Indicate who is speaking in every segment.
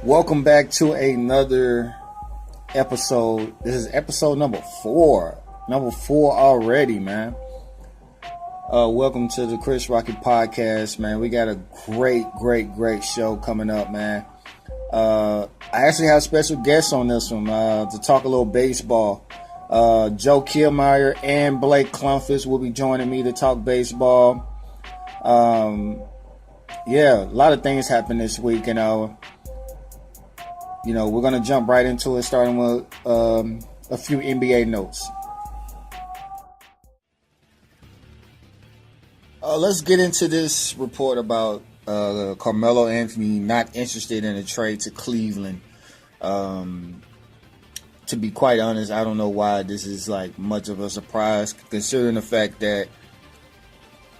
Speaker 1: Welcome back to another episode. This is episode number 4. Number 4 already, man. Welcome to the Chris Rocky Podcast, man. We got a great show coming up, man. I actually have special guests on this one to talk a little baseball. Joe Kiehlmier and Blake Klomfas will be joining me to talk baseball. Yeah, a lot of things happened this week, we're going to jump right into it, starting with a few NBA notes. Let's get into this report about Carmelo Anthony not interested in a trade to Cleveland. To be quite honest, I don't know why this is like much of a surprise, considering the fact that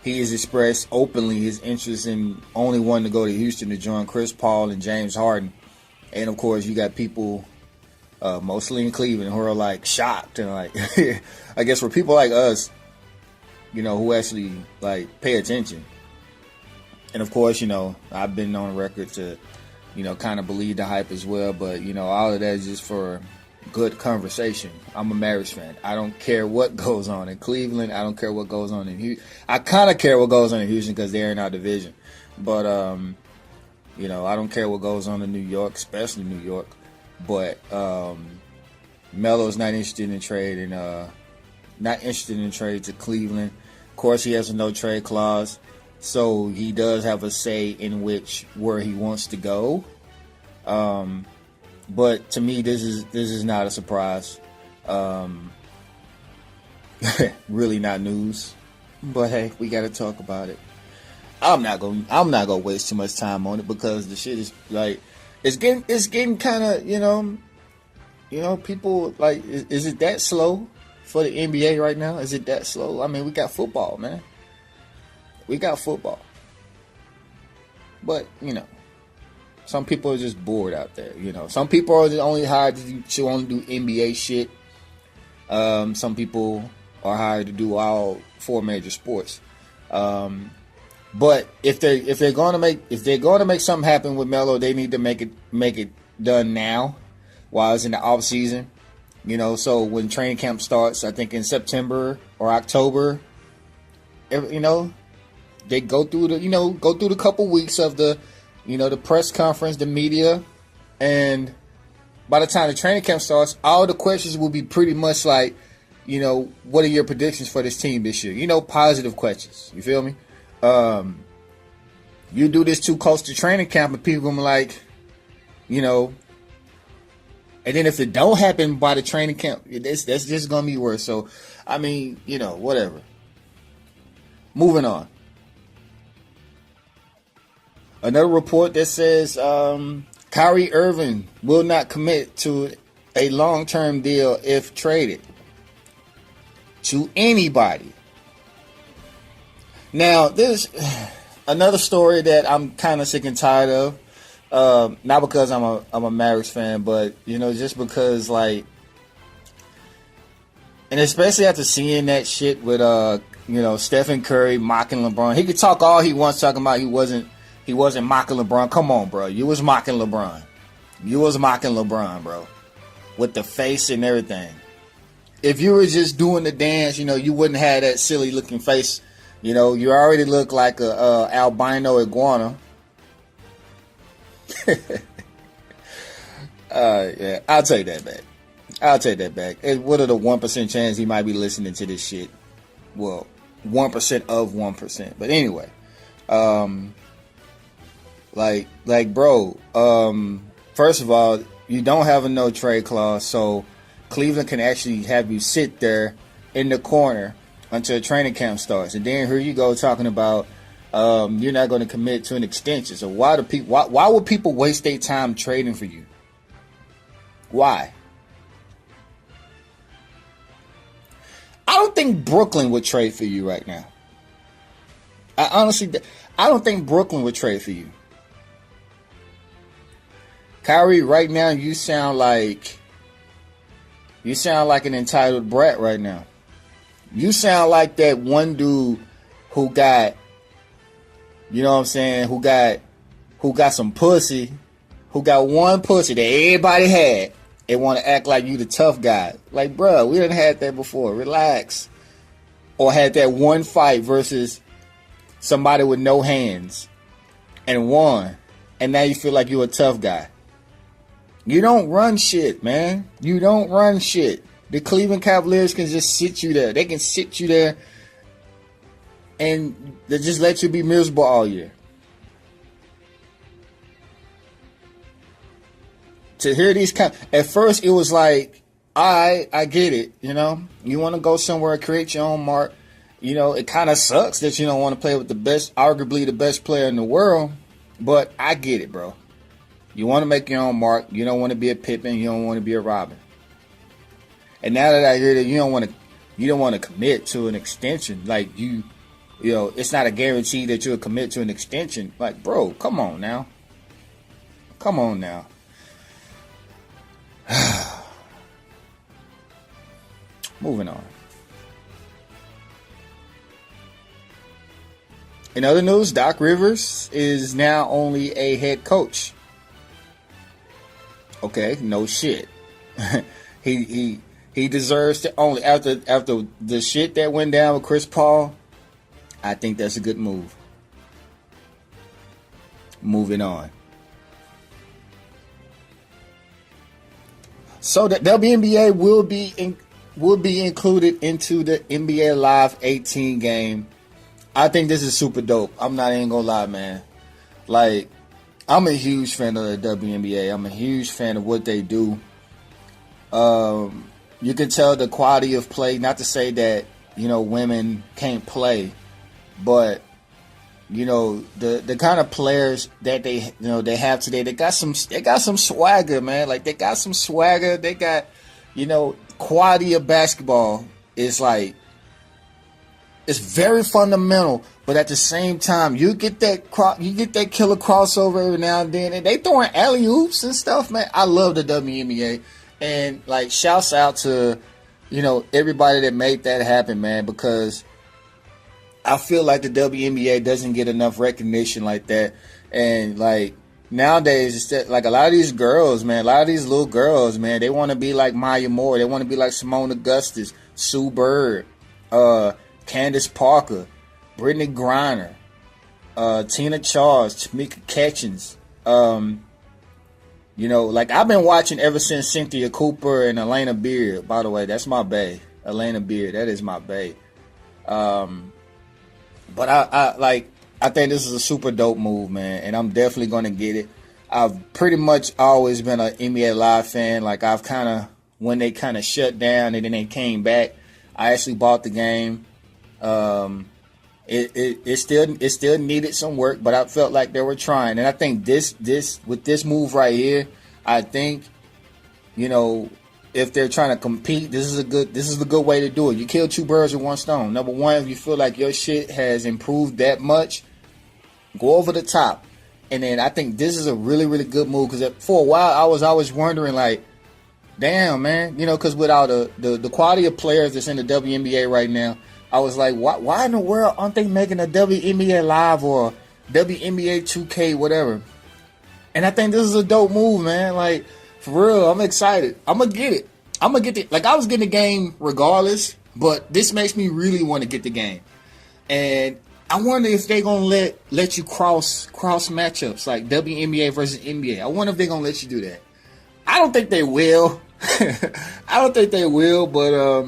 Speaker 1: he has expressed openly his interest in only wanting to go to Houston to join Chris Paul and James Harden. And of course, you got people, mostly in Cleveland, who are like shocked and like, I guess for people like us, who actually like pay attention. And of course, I've been on record to, kind of believe the hype as well. But all of that is just for good conversation. I'm a Mavericks fan. I don't care what goes on in Cleveland. I don't care what goes on in Houston. I kind of care what goes on in Houston because they're in our division. But I don't care what goes on in New York, especially New York. But Melo's not interested in trade to Cleveland. Of course, he has a no trade clause, so he does have a say in where he wants to go. But to me, this is not a surprise. Really not news. But hey, we got to talk about it. I'm not gonna waste too much time on it because the shit is like it's getting kind of people like is it that slow for the NBA right now? Is it that slow? I mean, we got football, man. We got football, but some people are just bored out there. Some people are only hired to only do NBA shit. Some people are hired to do all 4 major sports. But if they're going to make something happen with Melo, they need to make it done now, while it's in the off season. So when training camp starts, I think in September or October, they go through the couple weeks of the the press conference, the media, and by the time the training camp starts, all the questions will be pretty much like, what are your predictions for this team this year? Positive questions. You feel me? You do this too close to training camp and people are like, and then if it don't happen by the training camp, that's just going to be worse. So, I mean, whatever. Moving on. Another report that says Kyrie Irving will not commit to a long-term deal if traded to anybody. Now, there's another story that I'm kind of sick and tired of. Not because I'm a Mavericks fan, but just because and especially after seeing that shit with Stephen Curry mocking LeBron. He could talk all he wants, talking about he wasn't mocking LeBron. Come on, bro, you was mocking LeBron. Bro, with the face and everything. If you were just doing the dance, you wouldn't have that silly looking face. You already look like a albino iguana. Yeah, I'll take that back. And what are the 1% chance he might be listening to this shit? Well, 1% of 1%. But anyway, bro, first of all, you don't have a no trade clause, so Cleveland can actually have you sit there in the corner until training camp starts, and then here you go talking about you're not going to commit to an extension. So why would people waste their time trading for you? Why? I don't think Brooklyn would trade for you right now. I don't think Brooklyn would trade for you. Kyrie, right now you sound like an entitled brat right now. You sound like that one dude who got, who got some pussy who got one pussy that everybody had and want to act like you the tough guy. Like, bro, we done had that before. Relax. Or had that one fight versus somebody with no hands and won. And now you feel like you're a tough guy. You don't run shit, man. You don't run shit. The Cleveland Cavaliers can just sit you there. They can sit you there and they just let you be miserable all year. To hear these at first it was like, I get it, you know. You want to go somewhere and create your own mark. You know, it kind of sucks that you don't want to play with the best, arguably the best player in the world. But I get it, bro. You want to make your own mark. You don't want to be a Pippen. You don't want to be a Robin. And now that I hear that you don't want to commit to an extension, like you know, it's not a guarantee that you'll commit to an extension. Like, bro, come on now. Come on now. Moving on. In other news, Doc Rivers is now only a head coach. Okay, no shit. he deserves to only after the shit that went down with Chris Paul. I think that's a good move. Moving on. So the WNBA will be included into the NBA Live 18 game. I think this is super dope. I'm not even gonna lie, man. Like, I'm a huge fan of the WNBA. I'm a huge fan of what they do. You can tell the quality of play. Not to say that, you know, women can't play, but you know, the kind of players that they have today, they got some swagger, man. Like, they got some swagger. They got, you know, quality of basketball is like, it's very fundamental, but at the same time, you get that killer crossover every now and then, and they throwing alley oops and stuff, man. I love the WNBA, and like, shouts out to, you know, everybody that made that happen, man, because I feel like the WNBA doesn't get enough recognition like that. And like, nowadays, it's just, like, a lot of these girls, man, a lot of these little girls, man, they want to be like Maya Moore. They want to be like Simone Augustus, Sue Bird, Candace Parker, Brittany Griner, Tina Charles, Tamika Catchings. You know, like, I've been watching ever since Cynthia Cooper and Elena Beard. By the way, that's my bae. Elena Beard, that is my bae. But I think this is a super dope move, man, and I'm definitely going to get it. I've pretty much always been an NBA Live fan. Like, I've kind of, when they kind of shut down and then they came back, I actually bought the game. It still needed some work, but I felt like they were trying. And I think this with this move right here, I think, you know, if they're trying to compete, this is a good way to do it. You kill two birds with one stone. Number one, if you feel like your shit has improved that much, go over the top. And then I think this is a really, really good move, because for a while I was always wondering, like, damn, man, you know, because with all the quality of players that's in the WNBA right now, I was like, why in the world aren't they making a WNBA Live or WNBA 2K, whatever? And I think this is a dope move, man. Like, for real, I'm excited. I'm going to get it. I'm going to get it. Like, I was getting the game regardless, but this makes me really want to get the game. And I wonder if they're going to let you cross matchups, like WNBA versus NBA. I wonder if they're going to let you do that. I don't think they will. I don't think they will, but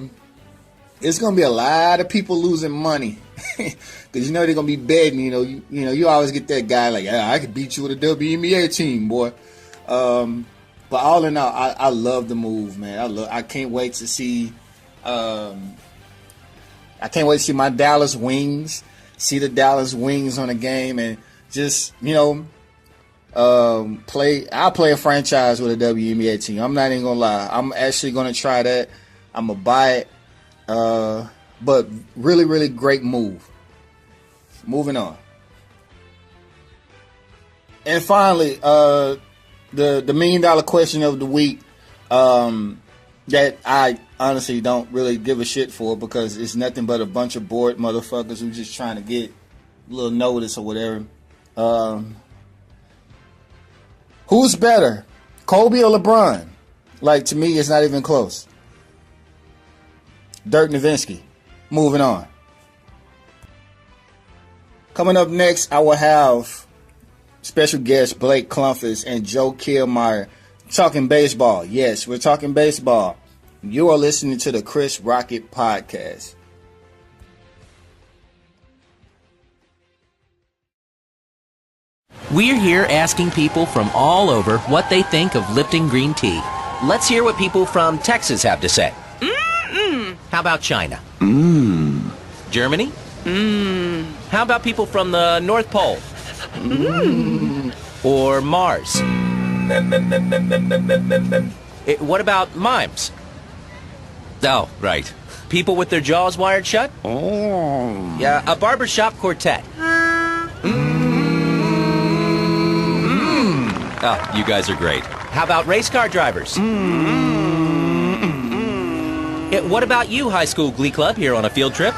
Speaker 1: it's going to be a lot of people losing money. Because, you know, they're going to be betting. You know, you always get that guy like, I could beat you with a WNBA team, boy. But all in all, I love the move, man. I can't wait to see. I can't wait to see my Dallas Wings. See the Dallas Wings on the game, and just, you know, I'll play a franchise with a WNBA team. I'm not even gonna lie. I'm actually gonna try that. I'm gonna buy it. But really, really great move. Moving on. And finally, the $1 million question of the week, that I honestly don't really give a shit for, because it's nothing but a bunch of bored motherfuckers who just trying to get a little notice or whatever. Who's better, Kobe or LeBron? Like, to me, it's not even close. Dirk Nowitzki. Moving on. Coming up next, I will have special guests Blake Klomfas and Joe Kiehlmier talking baseball. Yes, we're talking baseball. You are listening to the Chris Rocket Podcast.
Speaker 2: We're here asking people from all over what they think of Lipton green tea. Let's hear what people from Texas have to say. How about China? Germany? How about people from the North Pole? Or Mars? What about mimes? Oh, right. People with their jaws wired shut? Oh. Yeah, a barbershop quartet. Oh, you guys are great. How about race car drivers? What about you, high school glee club, here on a field trip?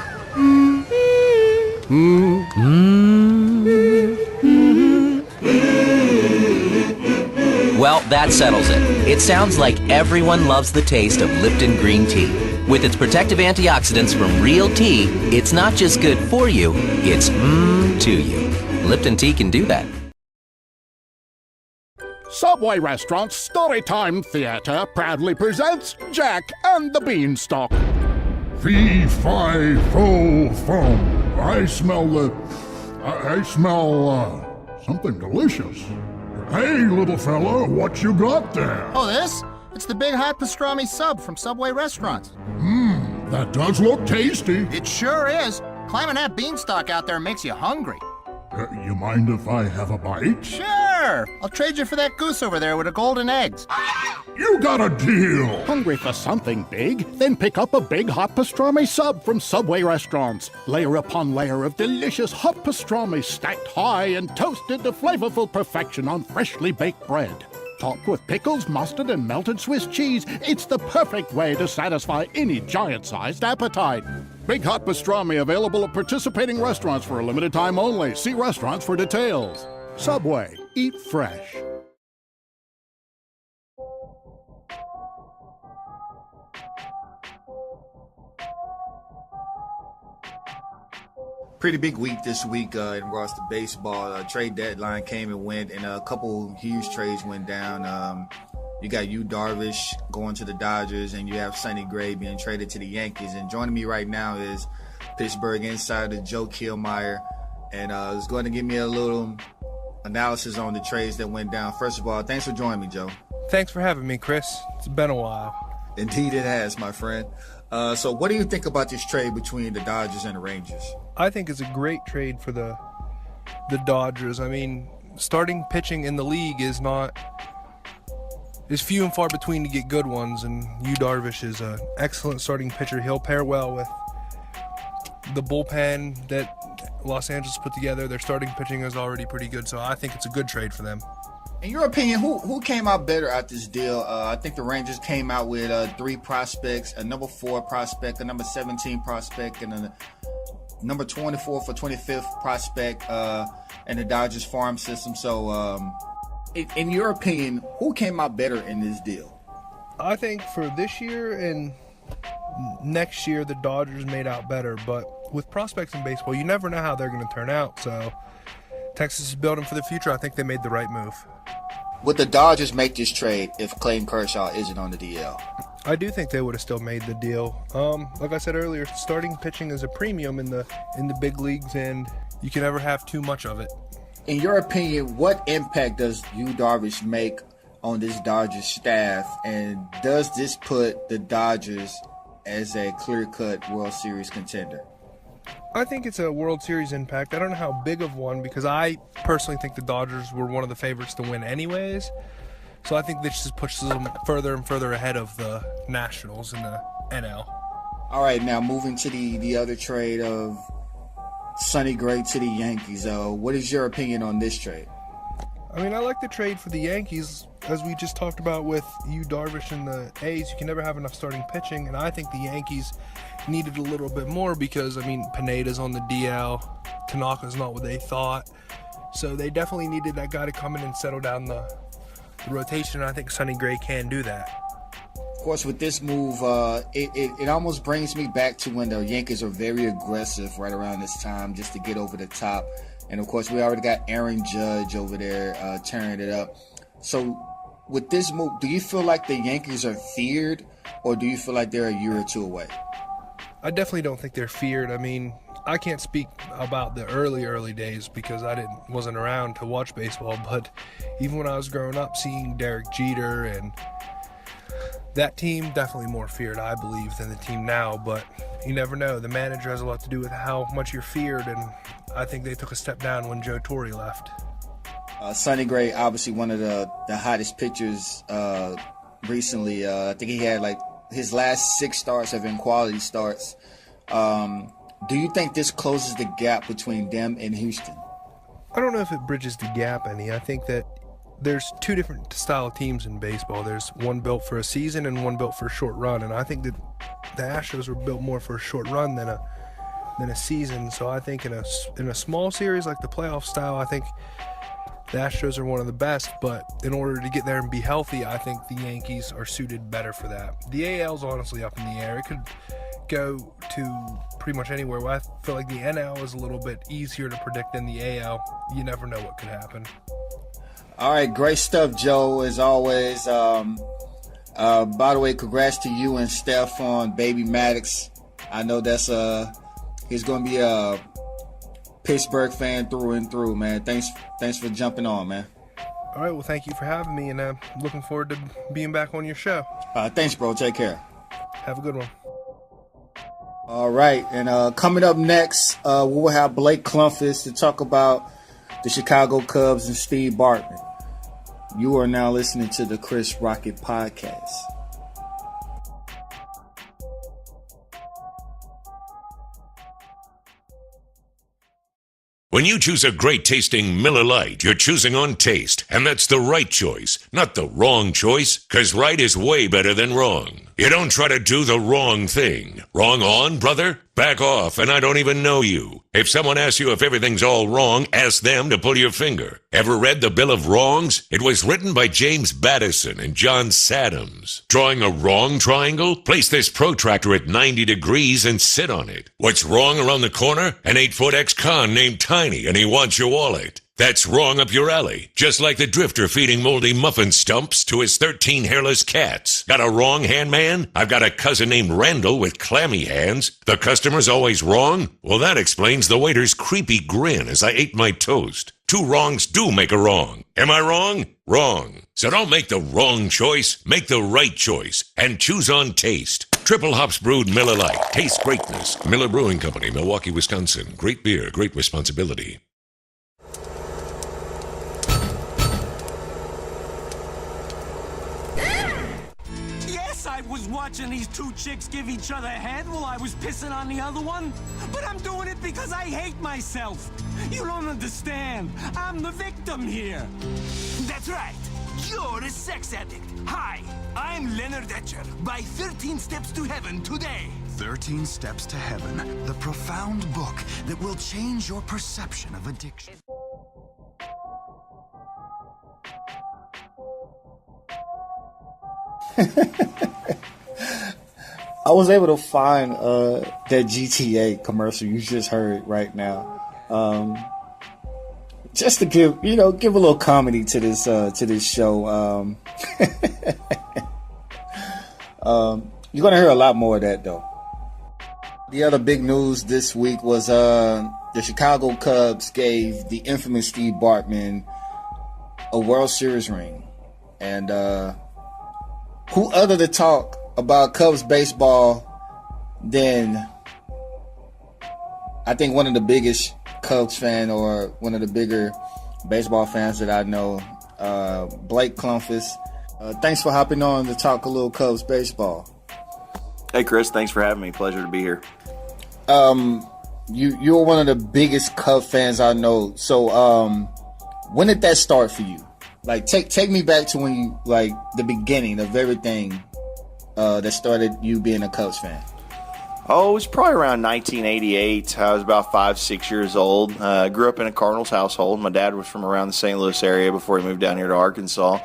Speaker 2: Well, that settles it. It sounds like everyone loves the taste of Lipton green tea. With its protective antioxidants from real tea, it's not just good for you, it's to you. Lipton tea can do that.
Speaker 3: Subway Restaurant's Storytime Theater proudly presents Jack and the Beanstalk.
Speaker 4: Fee, fi, fo, fum. I smell something delicious. Hey, little fella, what you got there?
Speaker 5: Oh, this? It's the big hot pastrami sub from Subway Restaurants.
Speaker 4: That does look tasty.
Speaker 5: It sure is. Climbing that beanstalk out there makes you hungry.
Speaker 4: You mind if I have a bite?
Speaker 5: Sure. I'll trade you for that goose over there with the golden eggs.
Speaker 4: You got a deal.
Speaker 3: Hungry for something big? Then pick up a big hot pastrami sub from Subway Restaurants. Layer upon layer of delicious hot pastrami stacked high and toasted to flavorful perfection on freshly baked bread. Topped with pickles, mustard, and melted Swiss cheese, it's the perfect way to satisfy any giant-sized appetite. Big hot pastrami available at participating restaurants for a limited time only. See restaurants for details. Subway. Eat fresh.
Speaker 1: Pretty big week this week in regards to baseball. Trade deadline came and went, and a couple huge trades went down. You got Yu Darvish going to the Dodgers, and you have Sonny Gray being traded to the Yankees. And joining me right now is Pittsburgh insider Joe Kiehlmier, and is going to give me a little analysis on the trades that went down. First of all, thanks for joining me, Joe.
Speaker 6: Thanks for having me, Chris. It's been a while.
Speaker 1: Indeed it has, my friend. So what do you think about this trade between the Dodgers and the Rangers?
Speaker 6: I think it's a great trade for the Dodgers. I mean, starting pitching in the league is few and far between to get good ones, and Yu Darvish is an excellent starting pitcher. He'll pair well with the bullpen that Los Angeles put together. Their starting pitching is already pretty good, so I think it's a good trade for them.
Speaker 1: In your opinion, who came out better at this deal? I think the Rangers came out with 3 prospects, a number 4 prospect, a number 17 prospect, and a number 24 for 25th prospect in the Dodgers farm system. So, in your opinion, who came out better in this deal?
Speaker 6: I think for this year and next year, the Dodgers made out better. But with prospects in baseball, you never know how they're going to turn out. So Texas is building for the future. I think they made the right move.
Speaker 1: Would the Dodgers make this trade if Clayton Kershaw isn't on the DL?
Speaker 6: I do think they would have still made the deal. Like I said earlier, starting pitching is a premium in the big leagues, and you can never have too much of it.
Speaker 1: In your opinion, what impact does Yu Darvish make on this Dodgers staff, and does this put the Dodgers as a clear-cut World Series contender?
Speaker 6: I think it's a World Series impact. I don't know how big of one, because I personally think the Dodgers were one of the favorites to win anyways. So I think this just pushes them further and further ahead of the Nationals in the NL.
Speaker 1: All right, now moving to the other trade of Sonny Gray to the Yankees. What is your opinion on this trade?
Speaker 6: I mean, I like the trade for the Yankees. As we just talked about with Yu Darvish and the A's, you can never have enough starting pitching, and I think the Yankees needed a little bit more because, I mean, Pineda's on the DL, Tanaka's not what they thought, so they definitely needed that guy to come in and settle down the rotation, and I think Sonny Gray can do that.
Speaker 1: Of course, with this move, it almost brings me back to when the Yankees are very aggressive right around this time just to get over the top. And, of course, we already got Aaron Judge over there tearing it up. So, with this move, do you feel like the Yankees are feared, or do you feel like they're a year or two away?
Speaker 6: I definitely don't think they're feared. I mean, I can't speak about the early days because I wasn't around to watch baseball, but even when I was growing up, seeing Derek Jeter and that team, definitely more feared, I believe, than the team now. But you never know. The manager has a lot to do with how much you're feared, and I think they took a step down when Joe Torre left.
Speaker 1: Sonny Gray, obviously one of the hottest pitchers recently. I think he had like his last 6 starts have been quality starts. Do you think this closes the gap between them and Houston?
Speaker 6: I don't know if it bridges the gap any. I think that there's 2 different style teams in baseball. There's one built for a season and one built for a short run. And I think that the Astros were built more for a short run than a season. So I think in a small series like the playoff style, I think the Astros are one of the best. But in order to get there and be healthy, I think the Yankees are suited better for that. The AL's honestly up in the air. It could go to pretty much anywhere. Well, I feel like the NL is a little bit easier to predict than the AL. You never know what could happen.
Speaker 1: All right, great stuff, Joe, as always. By the way, congrats to you and Steph on baby Maddox. I know that's he's going to be a Pittsburgh fan through and through, man. Thanks for jumping on, man.
Speaker 6: All right, well, thank you for having me, and I'm looking forward to being back on your show.
Speaker 1: Thanks, bro. Take care.
Speaker 6: Have a good one.
Speaker 1: All right, and coming up next, we'll have Blake Klomfas to talk about the Chicago Cubs and Steve Bartman. You are now listening to the Chris Rocket Podcast.
Speaker 7: When you choose a great tasting Miller Lite, you're choosing on taste, and that's the right choice, not the wrong choice, because right is way better than wrong. You don't try to do the wrong thing. Wrong on, brother? Back off, and I don't even know you. If someone asks you if everything's all wrong, ask them to pull your finger. Ever read the Bill of Wrongs? It was written by James Battison and John Sadams. Drawing a wrong triangle? Place this protractor at 90 degrees and sit on it. What's wrong around the corner? An 8-foot ex-con named Tiny, and he wants your wallet. That's wrong up your alley. Just like the drifter feeding moldy muffin stumps to his 13 hairless cats. Got a wrong hand man? I've got a cousin named Randall with clammy hands. The customer's always wrong? Well, that explains the waiter's creepy grin as I ate my toast. 2 wrongs do make a wrong. Am I wrong? Wrong. So don't make the wrong choice. Make the right choice. And choose on taste. Triple hops brewed Miller Lite. Taste greatness. Miller Brewing Company, Milwaukee, Wisconsin. Great beer, great responsibility.
Speaker 8: I was watching these 2 chicks give each other head while I was pissing on the other one. But I'm doing it because I hate myself. You don't understand. I'm the victim here.
Speaker 9: That's right. You're a sex addict. Hi, I'm Leonard Etcher. By 13 Steps to Heaven today.
Speaker 10: 13 Steps to Heaven, the profound book that will change your perception of addiction.
Speaker 1: I was able to find that GTA commercial you just heard right now, just to give a little comedy to this show. You're gonna hear a lot more of that though. The other big news this week was the Chicago Cubs gave the infamous Steve Bartman a World Series ring, and who other to talk about Cubs baseball than I think one of the biggest Cubs fan or one of the bigger baseball fans that I know, Blake Klomfas. Thanks for hopping on to talk a little Cubs baseball.
Speaker 11: Hey Chris, thanks for having me. Pleasure to be here.
Speaker 1: You're one of the biggest Cubs fans I know. So when did that start for you? Like take me back to when you, like, the beginning of everything that started you being a Cubs fan.
Speaker 11: Oh, it was probably around 1988. I was about 5, 6 years old. Grew up in a Cardinals household. My dad was from around the St. Louis area before he moved down here to Arkansas.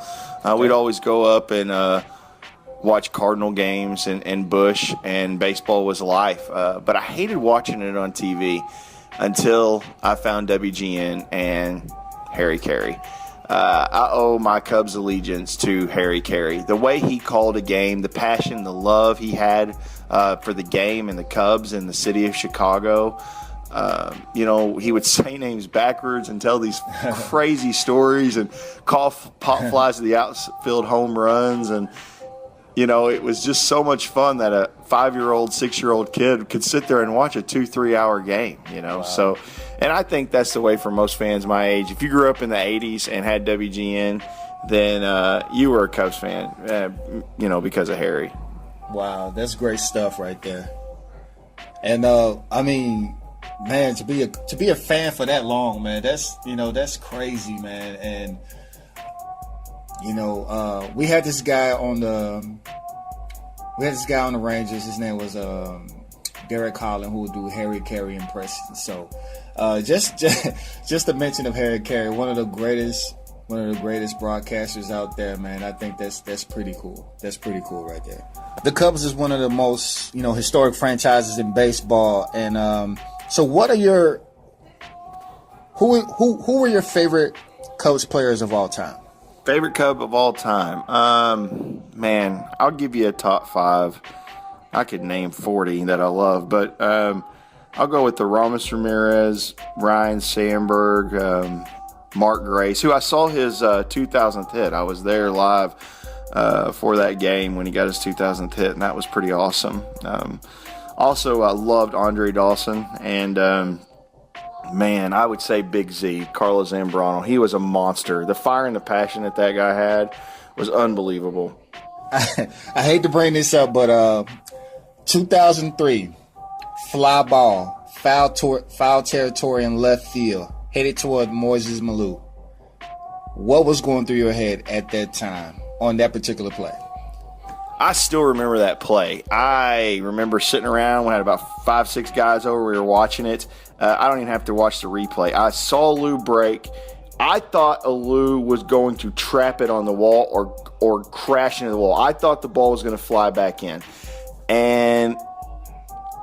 Speaker 11: We'd always go up and watch Cardinal games and Busch, and baseball was life. But I hated watching it on TV until I found WGN and Harry Carey. I owe my Cubs allegiance to Harry Carey. The way he called a game, the passion, the love he had for the game and the Cubs and the city of Chicago. He would say names backwards and tell these crazy stories and call pop flies to the outfield home runs. And, it was just so much fun that a 5-year-old, 6-year-old kid could sit there and watch a 2-3 hour game, Wow. So, and I think that's the way for most fans my age. If you grew up in the 80s and had WGN, then you were a Cubs fan, because of Harry.
Speaker 1: Wow, that's great stuff right there. And man, to be a fan for that long, man, that's crazy, man. And we had this guy on the Rangers. His name was Derek Holland, who would do Harry Carey impressions. So just a mention of Harry Carey, one of the greatest broadcasters out there, man. I think that's pretty cool. That's pretty cool right there. The Cubs is one of the most historic franchises in baseball, and so what are who are your favorite Cubs players of all time?
Speaker 11: Favorite Cub of all time? Man, I'll give you a top 5. I could name 40 that I love, but I'll go with the Ramos Ramirez, Ryan Sandberg, Mark Grace, who I saw his 2000th hit. I was there live for that game when he got his 2000th hit, and that was pretty awesome. Also, I loved Andre Dawson, and man, I would say Big Z, Carlos Zambrano. He was a monster. The fire and the passion that guy had was unbelievable.
Speaker 1: I hate to bring this up, but 2003, fly ball, foul territory in left field, headed toward Moises Malou. What was going through your head at that time on that particular play?
Speaker 11: I still remember that play. I remember sitting around. We had about 5, 6 guys over. We were watching it. I don't even have to watch the replay. I saw Lou break. I thought Lou was going to trap it on the wall or crash into the wall. I thought the ball was going to fly back in. And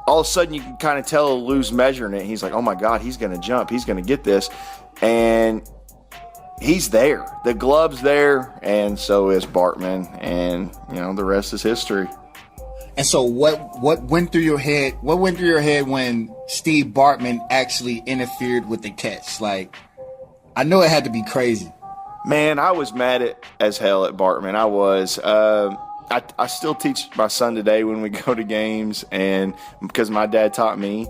Speaker 11: all of a sudden you can kind of tell Lou's measuring it. He's like, oh, my God, he's going to jump. He's going to get this. And he's there. The glove's there, and so is Bartman. And, the rest is history.
Speaker 1: And so what went through your head? What went through your head when Steve Bartman actually interfered with the catch? Like, I know it had to be crazy.
Speaker 11: Man, I was mad as hell at Bartman. I was. I still teach my son today when we go to games, and because my dad taught me,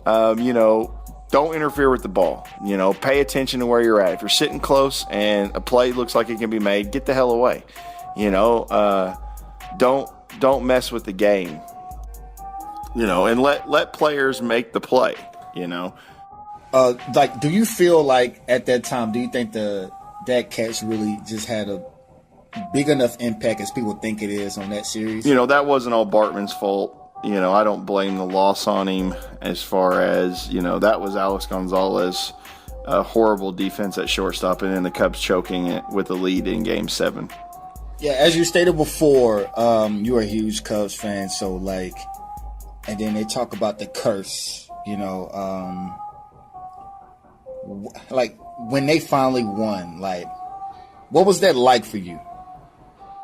Speaker 11: don't interfere with the ball. Pay attention to where you're at. If you're sitting close and a play looks like it can be made, get the hell away. Don't mess with the game. And let players make the play.
Speaker 1: Do you feel like at that time, do you think that catch really just had a big enough impact as people think it is on that series?
Speaker 11: That wasn't all Bartman's fault. I don't blame the loss on him as far as, that was Alex Gonzalez, a horrible defense at shortstop, and then the Cubs choking it with the lead in Game 7.
Speaker 1: Yeah, as you stated before, you're a huge Cubs fan, so and then they talk about the curse, when they finally won, what was that like for you?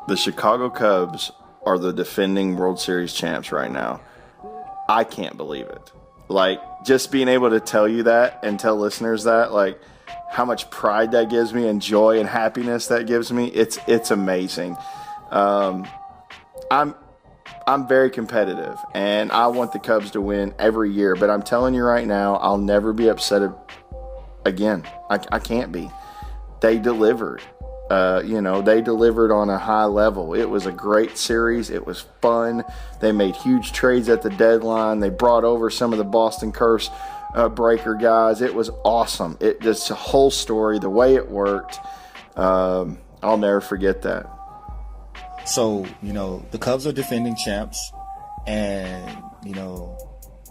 Speaker 11: The Chicago Cubs are the defending World Series champs right now. I can't believe it. Just being able to tell you that and tell listeners that, how much pride that gives me and joy and happiness that gives me, it's amazing. I'm very competitive, and I want the Cubs to win every year, but I'm telling you right now, I'll never be upset again. I can't be. They delivered. They delivered on a high level. It was a great series. It was fun. They made huge trades at the deadline. They brought over some of the Boston Curse breaker guys. It was awesome. Just the whole story, the way it worked, I'll never forget that.
Speaker 1: So, the Cubs are defending champs, and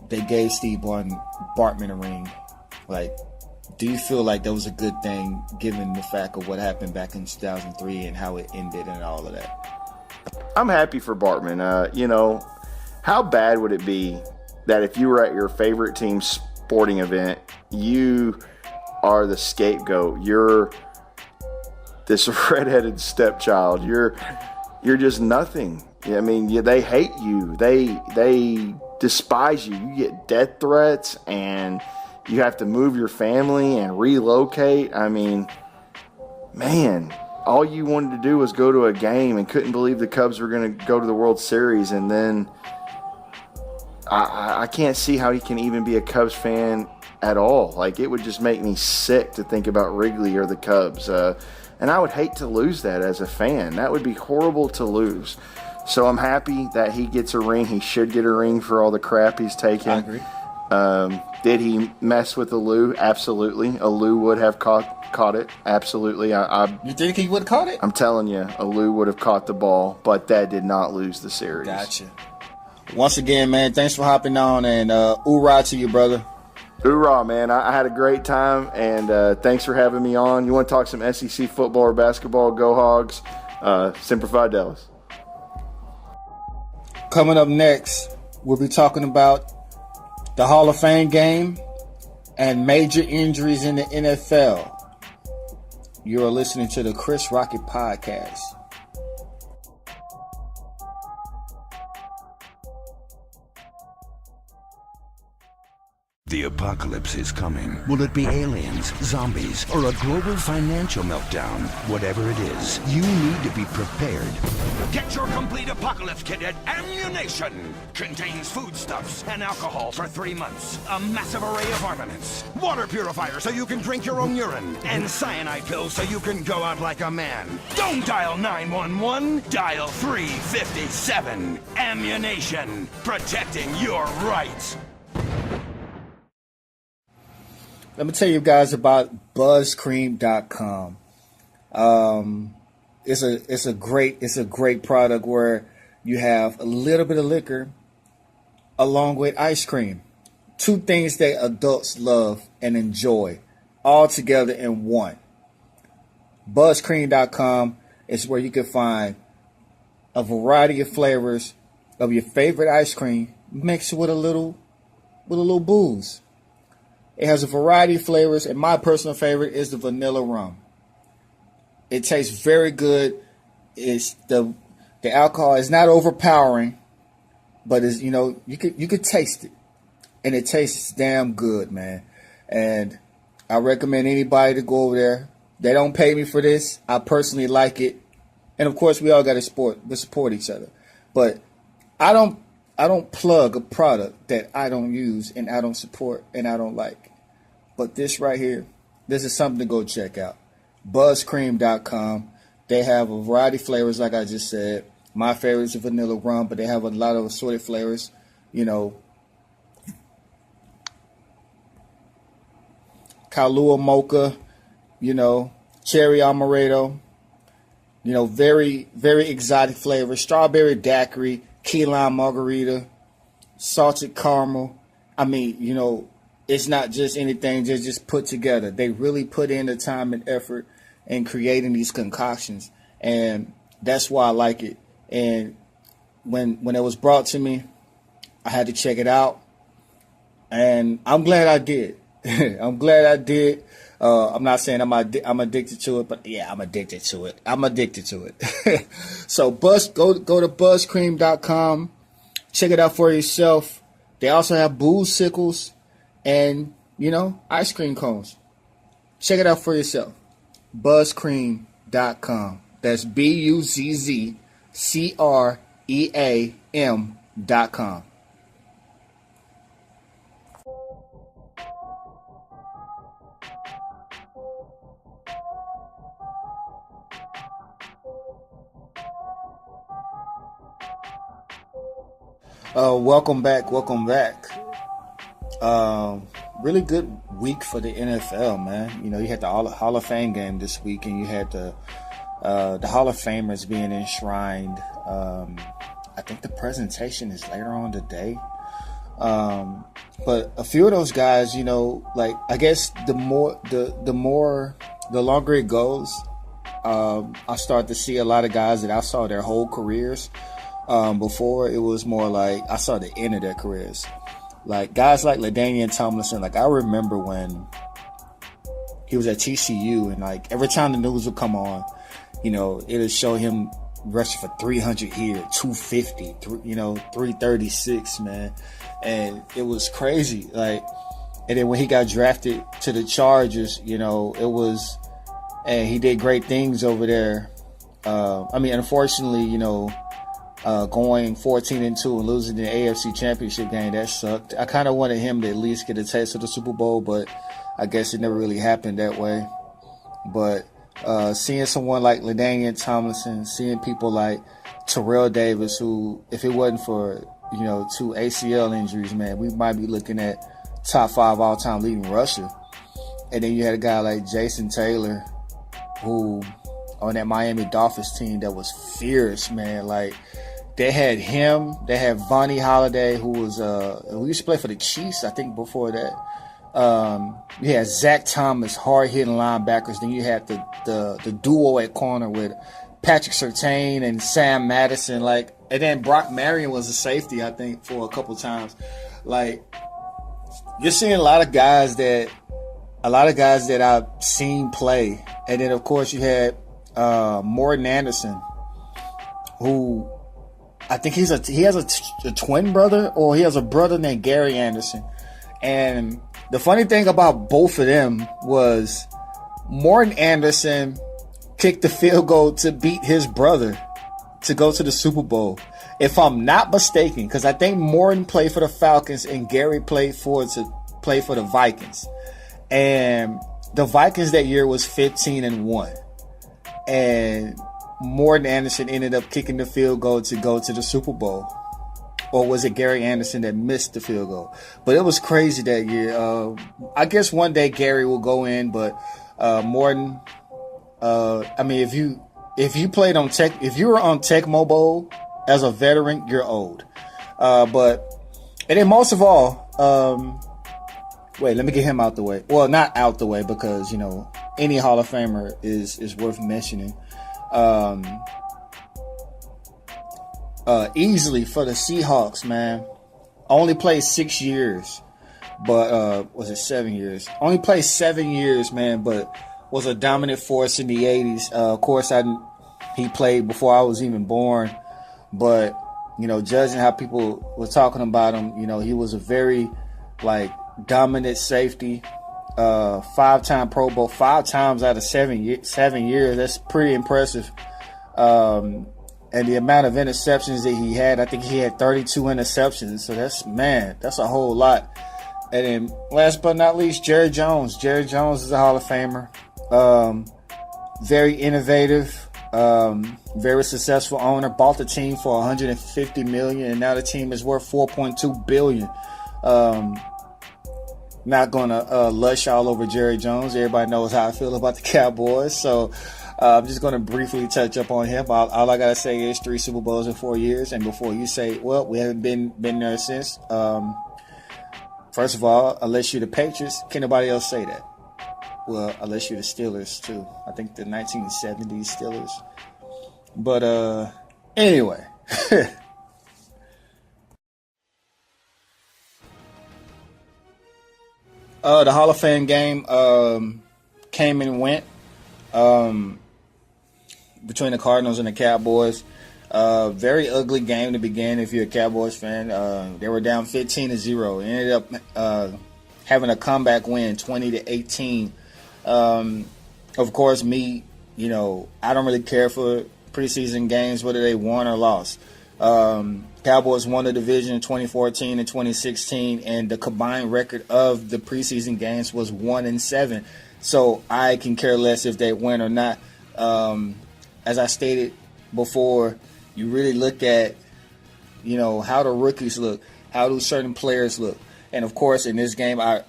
Speaker 1: they gave Steve Bartman a ring. Like, do you feel like that was a good thing given the fact of what happened back in 2003 and how it ended and all of that?
Speaker 11: I'm happy for Bartman. How bad would it be that if you were at your favorite team's sporting event, you are the scapegoat, you're this redheaded stepchild, you're just nothing. I mean, they hate you, they despise you. You get death threats, and you have to move your family and relocate. I mean, man, all you wanted to do was go to a game and couldn't believe the Cubs were going to go to the World Series, and then I can't see how he can even be a Cubs fan at all. Like, it would just make me sick to think about Wrigley or the Cubs. And I would hate to lose that as a fan. That would be horrible to lose. So I'm happy that he gets a ring. He should get a ring for all the crap he's taken.
Speaker 1: I agree.
Speaker 11: Did he mess with Alou? Absolutely. Alou would have caught it. Absolutely.
Speaker 1: You think he would have caught it?
Speaker 11: I'm telling you, Alou would have caught the ball, but that did not lose the series.
Speaker 1: Gotcha. Once again, man, thanks for hopping on, and hoorah to you, brother.
Speaker 11: Hoorah, man. I had a great time, and thanks for having me on. You want to talk some SEC football or basketball? Go Hogs. Semper Fidelis.
Speaker 1: Coming up next, we'll be talking about the Hall of Fame game and major injuries in the NFL. You are listening to the Chris Rocket Podcast.
Speaker 10: The apocalypse is coming. Will it be aliens, zombies, or a global financial meltdown? Whatever it is, you need to be prepared.
Speaker 9: Get your complete apocalypse kit at Ammunition. Contains foodstuffs and alcohol for 3 months. A massive array of armaments. Water purifier so you can drink your own urine. And cyanide pills so you can go out like a man. Don't dial 911. Dial 357. Ammunition. Protecting your rights.
Speaker 1: Let me tell you guys about buzzcream.com. It's a great product where you have a little bit of liquor along with ice cream. Two things that adults love and enjoy all together in one. Buzzcream.com is where you can find a variety of flavors of your favorite ice cream mixed with a little booze. It has a variety of flavors, and my personal favorite is the vanilla rum. It tastes very good. It's the alcohol is not overpowering, but it's, you could taste it, and it tastes damn good, man. And I recommend anybody to go over there. They don't pay me for this. I personally like it, and of course we all got to support each other. But I don't plug a product that I don't use and I don't support and I don't like. But this right here, this is something to go check out. Buzzcream.com. They have a variety of flavors, like I just said. My favorite is the vanilla rum, but they have a lot of assorted flavors. Kahlua mocha, cherry amaretto, very, very exotic flavors. Strawberry daiquiri, key lime margarita, salted caramel. I mean, it's not just anything just put together. They really put in the time and effort in creating these concoctions, and that's why I like it. And when it was brought to me, I had to check it out, and I'm glad I did. I'm glad I did. I'm not saying I'm addicted to it, but yeah, I'm addicted to it. So go to buzzcream.com, check it out for yourself. They also have booze sickles and, ice cream cones. Check it out for yourself. Buzzcream.com. That's BUZZCREAM.com. Welcome back. Really good week for the NFL, man. You had the Hall of Fame game this week, and you had the Hall of Famers being enshrined. I think the presentation is later on today. But a few of those guys, you know, like I guess the longer it goes, I start to see a lot of guys that I saw their whole careers. Before it was more like I saw the end of their careers. Like guys like LaDainian Tomlinson, like I remember when he was at TCU and like every time the news would come on, you know, it'll show him rushing for 300 here, 250, 336, man. And it was crazy. Like, and then when he got drafted to the Chargers, you know, it was, and he did great things over there. I mean, unfortunately, you know, going 14-2 and losing the AFC Championship game, that sucked. I kind of wanted him to at least get a taste of the Super Bowl, but I guess it never really happened that way. But seeing someone like LaDainian Tomlinson, seeing people like Terrell Davis, who, if it wasn't for, you know, 2 ACL injuries, man, we might be looking at top 5 all-time leading rusher. And then you had a guy like Jason Taylor, who on that Miami Dolphins team that was fierce, man. Like, they had him, they had Vonnie Holiday, who was who used to play for the Chiefs, I think, before that. You had Zach Thomas, hard-hitting linebackers. Then you had the duo at corner with Patrick Surtain and Sam Madison. Like, and then Brock Marion was a safety, I think, for a couple times. Like, you're seeing a lot of guys that I've seen play. And then, of course, you had Morton Anderson, who I think he has a twin brother, or he has a brother named Gary Anderson. And the funny thing about both of them was Morton Anderson kicked the field goal to beat his brother to go to the Super Bowl. If I'm not mistaken, because I think Morton played for the Falcons and Gary played for the Vikings. And the Vikings that year was 15-1. And Morton Anderson ended up kicking the field goal to go to the Super Bowl. Or was it Gary Anderson that missed the field goal? But it was crazy that year. I guess one day Gary will go in, but Morton, I mean, if you played on Tech, if you were on Tecmo Bowl as a veteran, you're old. And then most of all, wait, let me get him out the way. Well, not out the way, because, you know, any Hall of Famer is worth mentioning. Easily for the Seahawks, man. Only played 6 years, but was it 7 years? Only played 7 years, man, but was a dominant force in the 80s. Of course, he played before I was even born, but, you know, judging how people were talking about him, you know, he was a very, like, dominant safety. 5-time Pro Bowl, 5 times out of 7 years. That's pretty impressive. And the amount of interceptions that he had, I think he had 32 interceptions. So that's a whole lot. And then last but not least, Jerry Jones. Jerry Jones is a Hall of Famer. Very innovative, very successful owner. Bought the team for $150 million, and now the team is worth $4.2 billion. Not gonna lush all over Jerry Jones. Everybody knows how I feel about the Cowboys, so I'm just gonna briefly touch up on him. All I gotta say is 3 Super Bowls in 4 years. And before you say, well, we haven't been there since. First of all, unless you're the Patriots, can nobody else say that? Well, unless you're the Steelers too. I think the 1970s Steelers. But anyway. The Hall of Fame game came and went between the Cardinals and the Cowboys. Very ugly game to begin if you're a Cowboys fan. They were down 15-0. Ended up having a comeback win, 20-18. Of course, me, you know, I don't really care for preseason games, whether they won or lost. Cowboys won the division in 2014 and 2016, and the combined record of the preseason games was 1-7. So I can care less if they win or not. As I stated before, you really look at, you know, how the rookies look, how do certain players look. And of course, in this game, I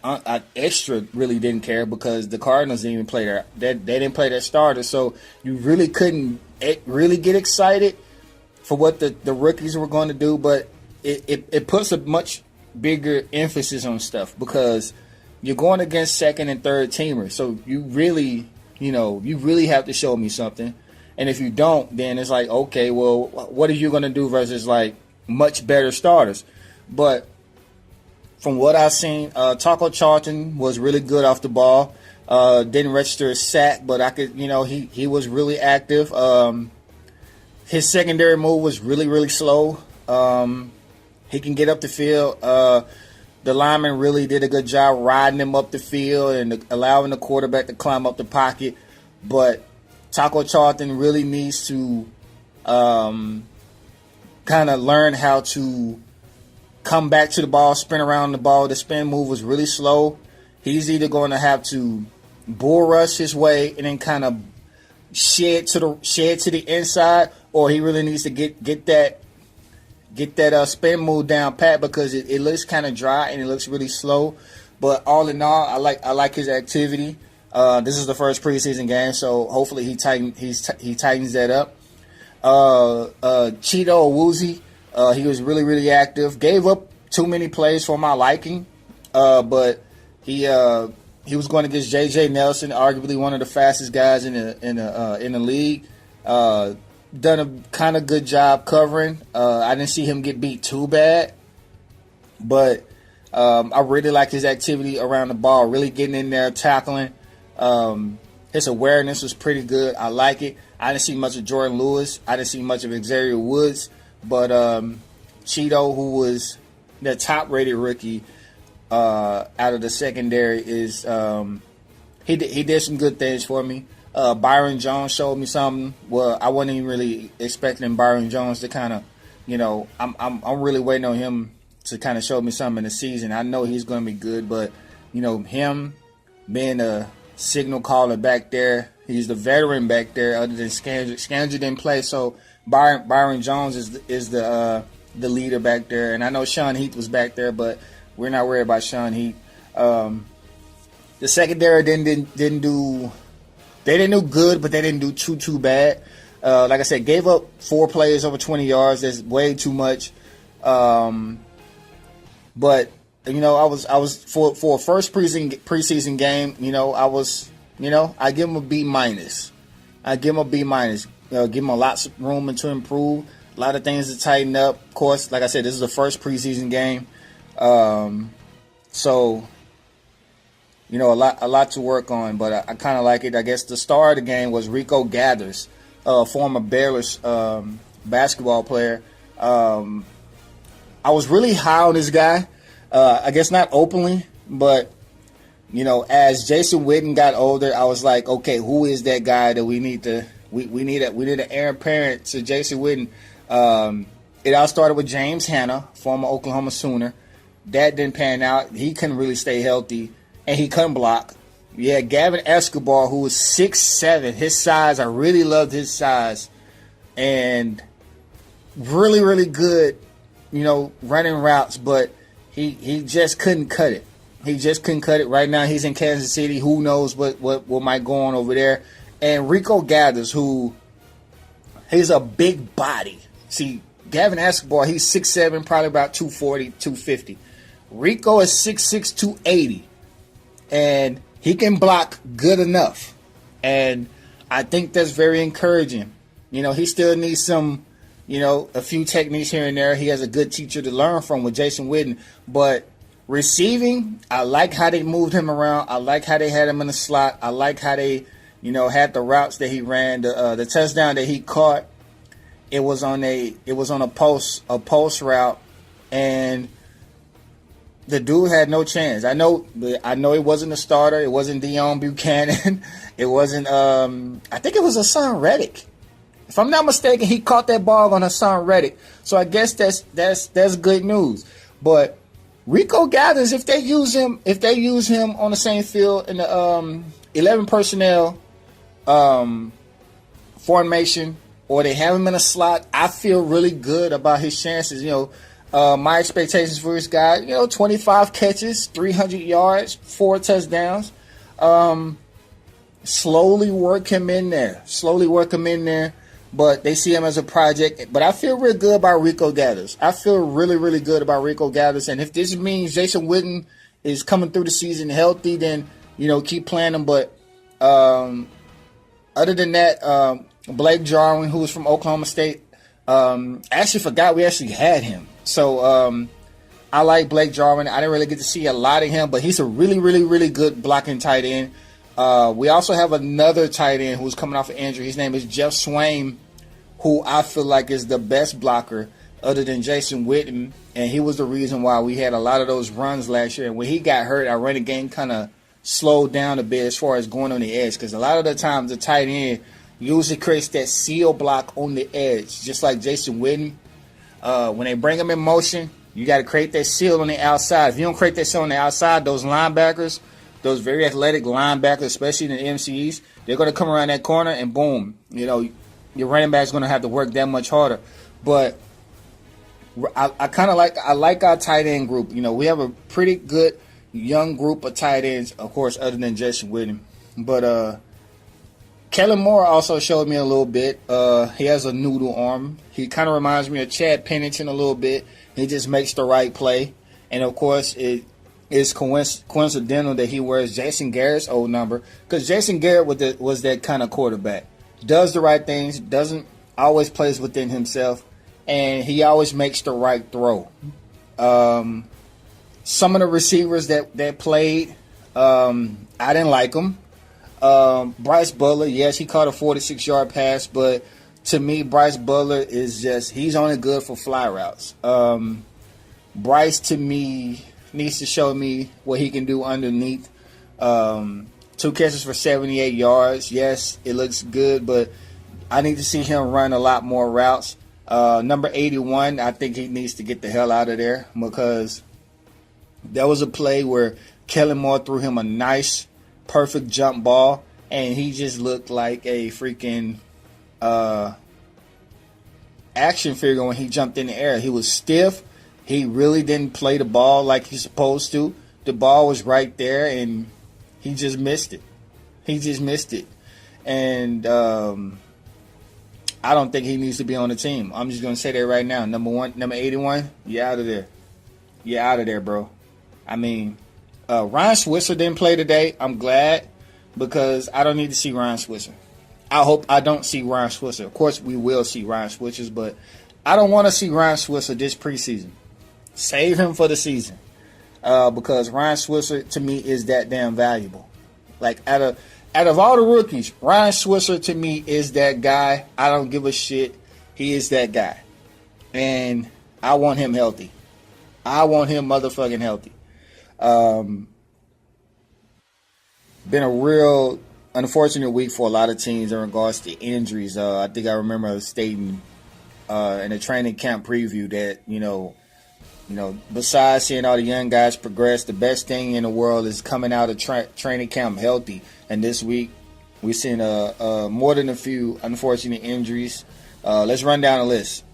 Speaker 1: extra really didn't care because the Cardinals didn't even play they didn't play their starter. So you really couldn't really get excited for what the rookies were going to do. But it puts a much bigger emphasis on stuff because you're going against second and third teamers. So you really have to show me something. And if you don't, then it's like, okay, well, what are you going to do versus like much better starters? But from what I've seen, Taco Charlton was really good off the ball. Didn't register a sack, but he was really active. His secondary move was really, really slow. He can get up the field. The lineman really did a good job riding him up the field and allowing the quarterback to climb up the pocket. But Taco Charlton really needs to kind of learn how to come back to the ball, spin around the ball. The spin move was really slow. He's either going to have to bull rush his way and then kind of shed to the inside, or he really needs to get that spin move down pat because it looks kind of dry and it looks really slow. But all in all, I like his activity. This is the first preseason game, so hopefully he tightens that up. Cheeto Awuzie, he was really, really active. Gave up too many plays for my liking, but he was going against J.J. Nelson, arguably one of the fastest guys in the league. Done a kind of good job covering. I didn't see him get beat too bad, but I really like his activity around the ball, really getting in there, tackling. His awareness was pretty good. I like it. I didn't see much of Jordan Lewis. I didn't see much of Xavier Woods, but Cheeto, who was the top-rated rookie out of the secondary, is he did some good things for me. Byron Jones showed me something. Well, I wasn't even really expecting Byron Jones to kind of, I'm really waiting on him to kind of show me something in the season. I know he's going to be good, but him being a signal caller back there, he's the veteran back there. Other than Scandrick didn't play, so Byron Jones is the leader back there. And I know Sean Heath was back there, but we're not worried about Sean Heath. The secondary didn't do. They didn't do good, but they didn't do too bad. Like I said, gave up 4 plays over 20 yards. That's way too much. But I was for a first preseason game. I give him a B minus. Give him a lot of room to improve. A lot of things to tighten up. Of course, like I said, this is the first preseason game. So. A lot to work on, but I kind of like it. I guess the star of the game was Rico Gathers, former Baylor's basketball player. I was really high on this guy. I guess not openly, but as Jason Witten got older, I was like, okay, who is that guy that we need to? We need an heir apparent to Jason Witten. It all started with James Hanna, former Oklahoma Sooner. That didn't pan out. He couldn't really stay healthy. And he couldn't block. Yeah, Gavin Escobar, who was 6'7", his size, I really loved his size. And really, really good, running routes, but he just couldn't cut it. He just couldn't cut it. Right now he's in Kansas City. Who knows what might go on over there. And Rico Gathers, he's a big body. See, Gavin Escobar, he's 6'7", probably about 240, 250. Rico is 6'6", 280. And he can block good enough. And I think that's very encouraging. He still needs some, a few techniques here and there. He has a good teacher to learn from with Jason Witten. But receiving, I like how they moved him around. I like how they had him in the slot. I like how they, had the routes that he ran. The touchdown that he caught, it was on a post route. And the dude had no chance. I know it wasn't a starter. It wasn't Deion Buchanan. It wasn't. I think it was Hassan Reddick. If I'm not mistaken, he caught that ball on Hassan Reddick. So I guess that's good news. But Rico Gathers, if they use him on the same field in the 11 personnel formation, or they have him in a slot, I feel really good about his chances. My expectations for this guy, 25 catches, 300 yards, 4 touchdowns. Slowly work him in there. but they see him as a project. But I feel real good about Rico Gathers. I feel really, really good about Rico Gathers. And if this means Jason Witten is coming through the season healthy, then, keep playing him. But other than that, Blake Jarwin, who was from Oklahoma State, I actually forgot we actually had him. So I like Blake Jarwin. I didn't really get to see a lot of him, but he's a really, really, really good blocking tight end. We also have another tight end who's coming off of injury. His name is Jeff Swain, who I feel like is the best blocker other than Jason Witten, and he was the reason why we had a lot of those runs last year. And when he got hurt, our running game kind of slowed down a bit as far as going on the edge, because a lot of the times the tight end usually creates that seal block on the edge, just like Jason Witten. When they bring him in motion, you got to create that seal on the outside. If you don't create that seal on the outside, those linebackers, those very athletic linebackers, especially in the MCEs, they're going to come around that corner and boom, your running back's going to have to work that much harder. But I kind of like our tight end group. We have a pretty good young group of tight ends, of course, other than Jason Witten. But Kellen Moore also showed me a little bit. He has a noodle arm. He kind of reminds me of Chad Pennington a little bit. He just makes the right play. And, of course, it is coincidental that he wears Jason Garrett's old number, because Jason Garrett was that kind of quarterback. Does the right things, doesn't always plays within himself, and he always makes the right throw. Some of the receivers that played, I didn't like them. Bryce Butler, yes, he caught a 46-yard pass, but to me, Bryce Butler is he's only good for fly routes. Bryce, to me, needs to show me what he can do underneath. 2 catches for 78 yards. Yes, it looks good, but I need to see him run a lot more routes. Number 81, I think he needs to get the hell out of there, because there was a play where Kellen Moore threw him a nice, perfect jump ball, and he just looked like a freaking action figure when he jumped in the air. He was stiff. He really didn't play the ball like he's supposed to. The ball was right there, and he just missed it. And I don't think he needs to be on the team. I'm just going to say that right now. Number 81, you're out of there. You're out of there, bro. I mean, Ryan Switzer didn't play today. I'm glad, because I don't need to see Ryan Switzer. I hope I don't see Ryan Switzer. Of course, we will see Ryan Switzer, but I don't want to see Ryan Switzer this preseason. Save him for the season, because Ryan Switzer, to me, is that damn valuable. Like, out of all the rookies, Ryan Switzer, to me, is that guy. I don't give a shit. He is that guy. And I want him healthy. I want him motherfucking healthy. Been a real unfortunate week for a lot of teams in regards to injuries. I think I remember stating in a training camp preview that, besides seeing all the young guys progress, the best thing in the world is coming out of training camp healthy. And this week, we've seen more than a few unfortunate injuries. Let's run down the list.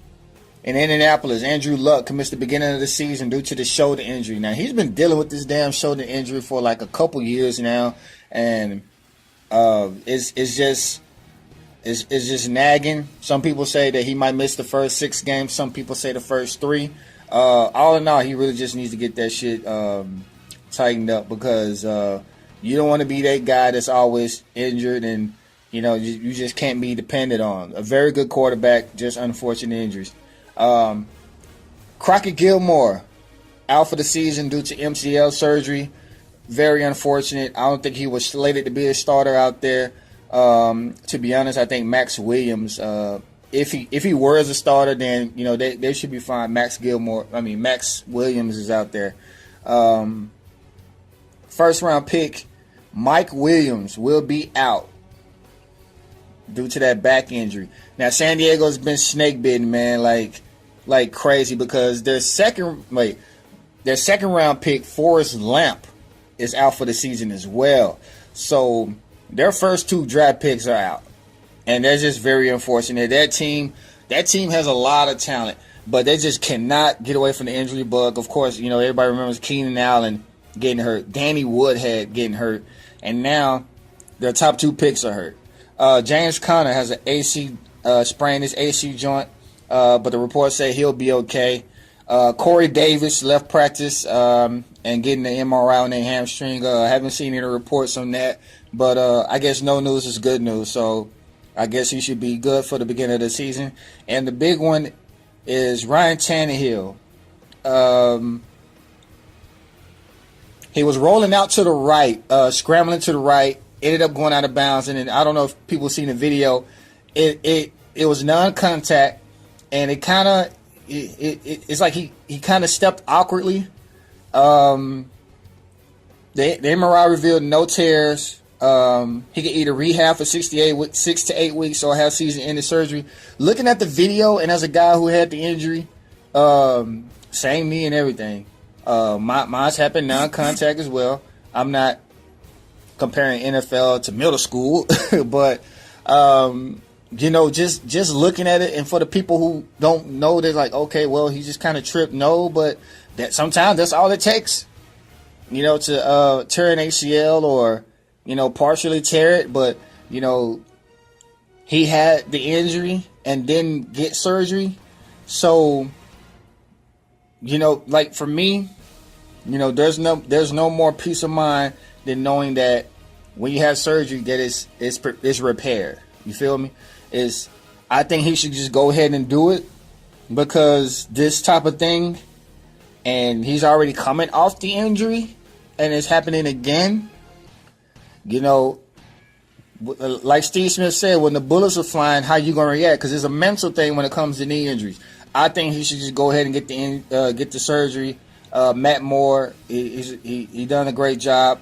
Speaker 1: In Indianapolis, Andrew Luck missed the beginning of the season due to the shoulder injury. Now, he's been dealing with this damn shoulder injury for like a couple years now, and it's just nagging. Some people say that he might miss the first 6 games. Some people say the first 3. All in all, he really just needs to get that shit tightened up, because you don't want to be that guy that's always injured, and you just can't be dependent on. A very good quarterback, just unfortunate injuries. Crockett Gilmore out for the season due to MCL surgery. Very unfortunate. I don't think he was slated to be a starter out there. To be honest, I think Max Williams, if he were as a starter, then they should be fine. Max Williams is out there. First round pick Mike Williams will be out due to that back injury. Now, San Diego's been snake bitten, man, like crazy, because their second round pick, Forrest Lamp, is out for the season as well. So their first 2 draft picks are out, and that's just very unfortunate. That team has a lot of talent, but they just cannot get away from the injury bug. Of course, everybody remembers Keenan Allen getting hurt, Danny Woodhead getting hurt, and now their top 2 picks are hurt. James Conner has an sprained his AC joint, but the reports say he'll be okay. Corey Davis left practice and getting the MRI on their hamstring. Haven't seen any reports on that, but I guess no news is good news. So I guess he should be good for the beginning of the season. And the big one is Ryan Tannehill. He was rolling out to the right, scrambling to the right, ended up going out of bounds, and then I don't know if people seen the video. It was non-contact, and it kind of it's like he kind of stepped awkwardly. The MRI revealed no tears. He can either rehab for 6 to 8 weeks or have season-ending surgery. Looking at the video, and as a guy who had the injury, same knee and everything. Mine's happened non-contact as well. I'm not comparing NFL to middle school, but just looking at it, and for the people who don't know, they're like, okay, well, he just kind of tripped. No, but that sometimes that's all it takes, to tear an ACL or partially tear it. But he had the injury and didn't get surgery, so like for me, there's no more peace of mind than knowing that when you have surgery that it's repaired. You feel me? I think he should just go ahead and do it, because this type of thing, and he's already coming off the injury, and it's happening again. Like Steve Smith said, when the bullets are flying, how you gonna react? Because it's a mental thing when it comes to knee injuries. I think he should just go ahead and get the surgery. Matt Moore, he done a great job.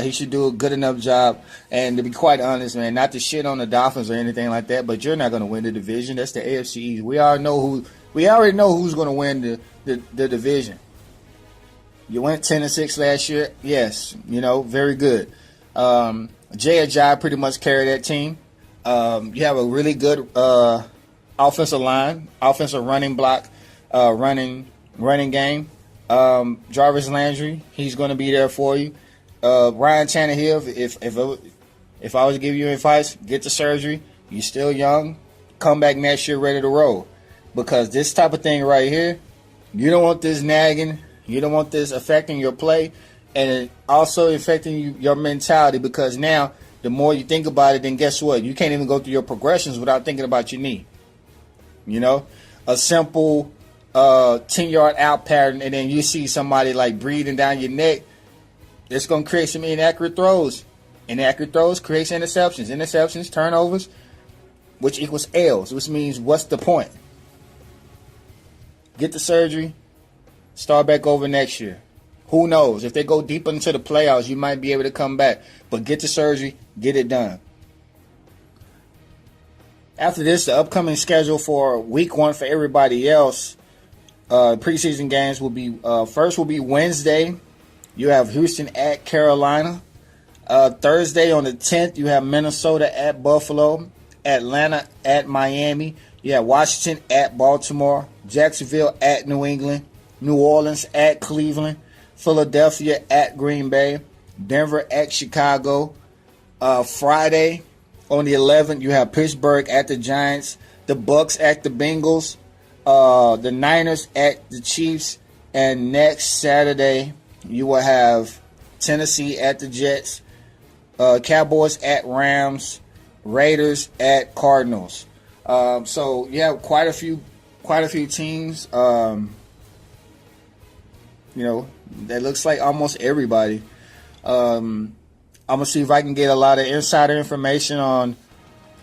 Speaker 1: He should do a good enough job. And to be quite honest, man, not to shit on the Dolphins or anything like that, but you're not going to win the division. That's the AFC East. We already know who's going to win the division. You went 10-6 last year. Yes, very good. Jay Ajayi pretty much carried that team. You have a really good offensive line, offensive running block, running game. Jarvis Landry, he's going to be there for you. Ryan Tannehill, if I was to give you advice, get the surgery. You're still young. Come back next year ready to roll. Because this type of thing right here, you don't want this nagging. You don't want this affecting your play, and also affecting your mentality, because now the more you think about it, then guess what? You can't even go through your progressions without thinking about your knee. A simple 10-yard out pattern, and then you see somebody like breathing down your neck. It's going to create some inaccurate throws. Inaccurate throws creates interceptions. Interceptions, turnovers, which equals L's, which means what's the point? Get the surgery, start back over next year. Who knows? If they go deeper into the playoffs, you might be able to come back. But get the surgery, get it done. After this, the upcoming schedule for week 1 for everybody else, preseason games will be, first will be Wednesday. You have Houston at Carolina. Thursday on the 10th, you have Minnesota at Buffalo, Atlanta at Miami. You have Washington at Baltimore, Jacksonville at New England, New Orleans at Cleveland, Philadelphia at Green Bay, Denver at Chicago. Friday on the 11th, you have Pittsburgh at the Giants, the Bucks at the Bengals, the Niners at the Chiefs, and next Saturday, you will have Tennessee at the Jets, Cowboys at Rams, Raiders at Cardinals. So you have quite a few teams. That looks like almost everybody. I'm gonna see if I can get a lot of insider information on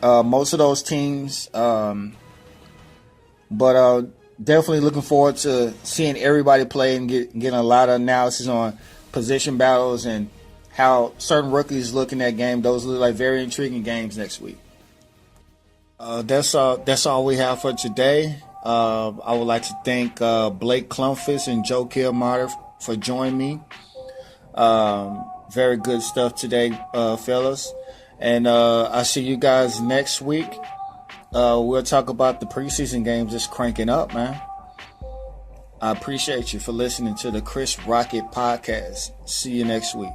Speaker 1: most of those teams. But definitely looking forward to seeing everybody play and getting a lot of analysis on position battles and how certain rookies look in that game. Those look like very intriguing games next week. That's all we have for today. I would like to thank Blake Klomfas and Joe Kiehlmier for joining me. Very good stuff today, fellas. And I'll see you guys next week. We'll talk about the preseason games just cranking up, man. I appreciate you for listening to the Chris Rocket Podcast. See you next week.